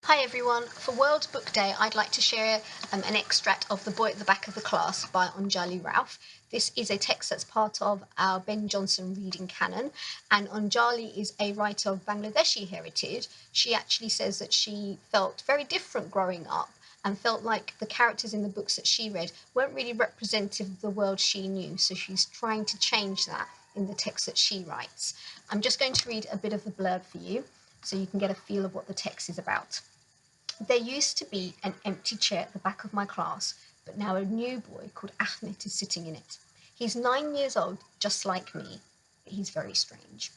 Hi everyone, for World Book Day I'd like to share an extract of The Boy at the Back of the Class by Onjali Raúf. This is a text that's part of our Ben Jonson reading canon, and Onjali is a writer of Bangladeshi heritage. She actually says that she felt very different growing up and felt like the characters in the books that she read weren't really representative of the world she knew, so she's trying to change that in the text that she writes. I'm just going to read a bit of the blurb for you so you can get a feel of what the text is about. There used to be an empty chair at the back of my class, but now a new boy called Ahmed is sitting in it. He's 9 years old, just like me, but he's very strange.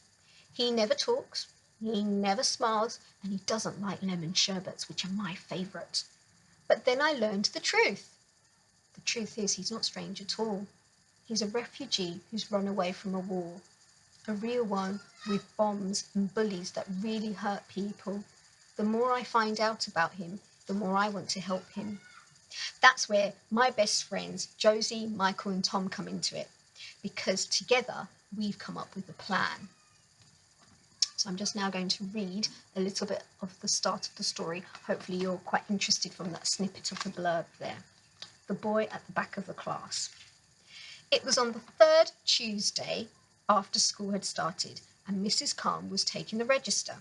He never talks, he never smiles, and he doesn't like lemon sherbets, which are my favourite. But then I learned the truth. The truth is he's not strange at all. He's a refugee who's run away from a war. A real one with bombs and bullies that really hurt people. The more I find out about him, the more I want to help him. That's where my best friends, Josie, Michael and Tom, come into it, because together we've come up with a plan. So I'm just now going to read a little bit of the start of the story. Hopefully you're quite interested from that snippet of the blurb there. The Boy at the Back of the Class. It was on the third Tuesday after school had started, and Mrs. Khan was taking the register.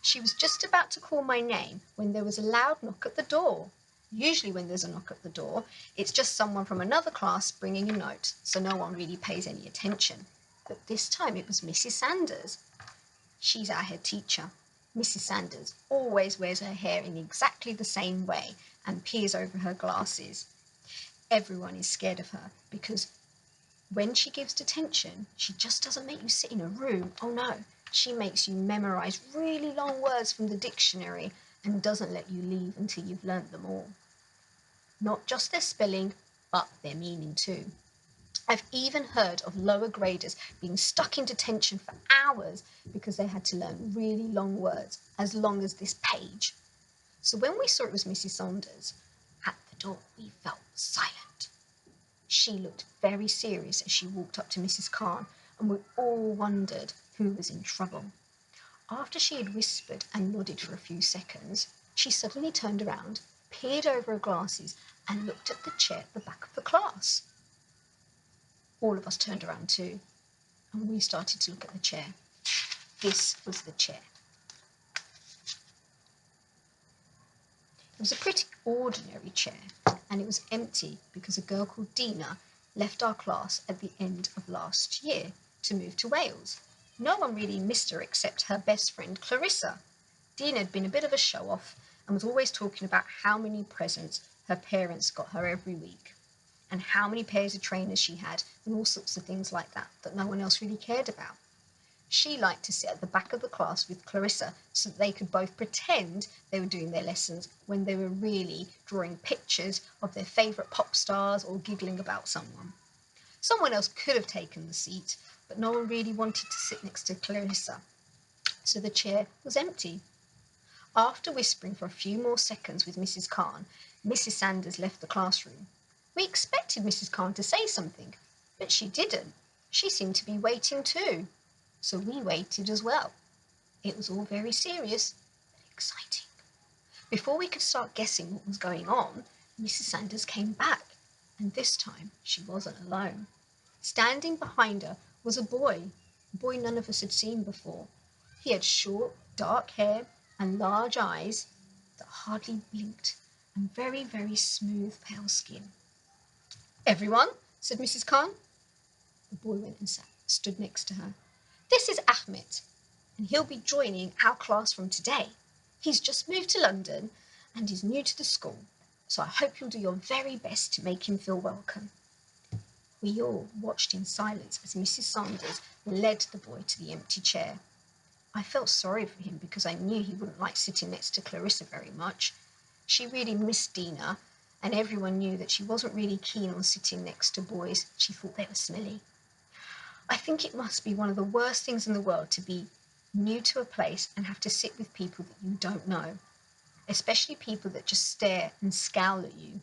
She was just about to call my name when there was a loud knock at the door. Usually when there's a knock at the door, it's just someone from another class bringing a note, so no one really pays any attention. But this time it was Mrs. Sanders. She's our head teacher. Mrs. Sanders always wears her hair in exactly the same way and peers over her glasses. Everyone is scared of her because when she gives detention, she just doesn't make you sit in a room. Oh no, she makes you memorize really long words from the dictionary and doesn't let you leave until you've learnt them all. Not just their spelling, but their meaning too. I've even heard of lower graders being stuck in detention for hours because they had to learn really long words, as long as this page. So when we saw it was Mrs. Saunders, at the door we felt silent. She looked very serious as she walked up to Mrs. Khan, and we all wondered who was in trouble. After she had whispered and nodded for a few seconds, she suddenly turned around, peered over her glasses, and looked at the chair at the back of the class. All of us turned around too, and we started to look at the chair. This was the chair. It was a pretty ordinary chair, and it was empty because a girl called Dina left our class at the end of last year to move to Wales. No one really missed her except her best friend Clarissa. Dina had been a bit of a show-off and was always talking about how many presents her parents got her every week and how many pairs of trainers she had and all sorts of things like that that no one else really cared about. She liked to sit at the back of the class with Clarissa so that they could both pretend they were doing their lessons when they were really drawing pictures of their favourite pop stars or giggling about someone. Someone else could have taken the seat, but no one really wanted to sit next to Clarissa, so the chair was empty. After whispering for a few more seconds with Mrs. Khan, Mrs. Sanders left the classroom. We expected Mrs. Khan to say something, but she didn't. She seemed to be waiting too. So we waited as well. It was all very serious, but exciting. Before we could start guessing what was going on, Mrs. Sanders came back, and this time she wasn't alone. Standing behind her was a boy none of us had seen before. He had short, dark hair and large eyes that hardly blinked, and very, very smooth, pale skin. "Everyone," said Mrs. Khan. The boy went and stood next to her. "This is Ahmed, and he'll be joining our class from today. He's just moved to London and is new to the school, so I hope you'll do your very best to make him feel welcome." We all watched in silence as Mrs. Sanders led the boy to the empty chair. I felt sorry for him because I knew he wouldn't like sitting next to Clarissa very much. She really missed Dina, and everyone knew that she wasn't really keen on sitting next to boys. She thought they were smelly. I think it must be one of the worst things in the world to be new to a place and have to sit with people that you don't know, especially people that just stare and scowl at you.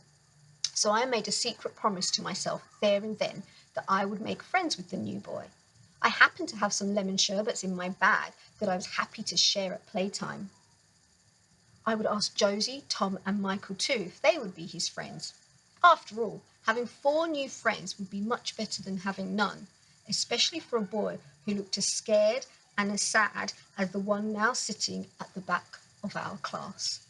So I made a secret promise to myself there and then that I would make friends with the new boy. I happened to have some lemon sherbets in my bag that I was happy to share at playtime. I would ask Josie, Tom, and Michael too if they would be his friends. After all, having 4 new friends would be much better than having none, especially for a boy who looked as scared and as sad as the one now sitting at the back of our class.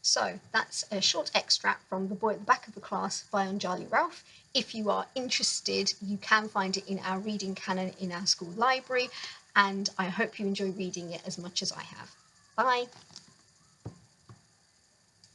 So that's a short extract from The Boy at the Back of the Class by Onjali Raúf. If you are interested, you can find it in our reading canon in our school library, and I hope you enjoy reading it as much as I have. Bye.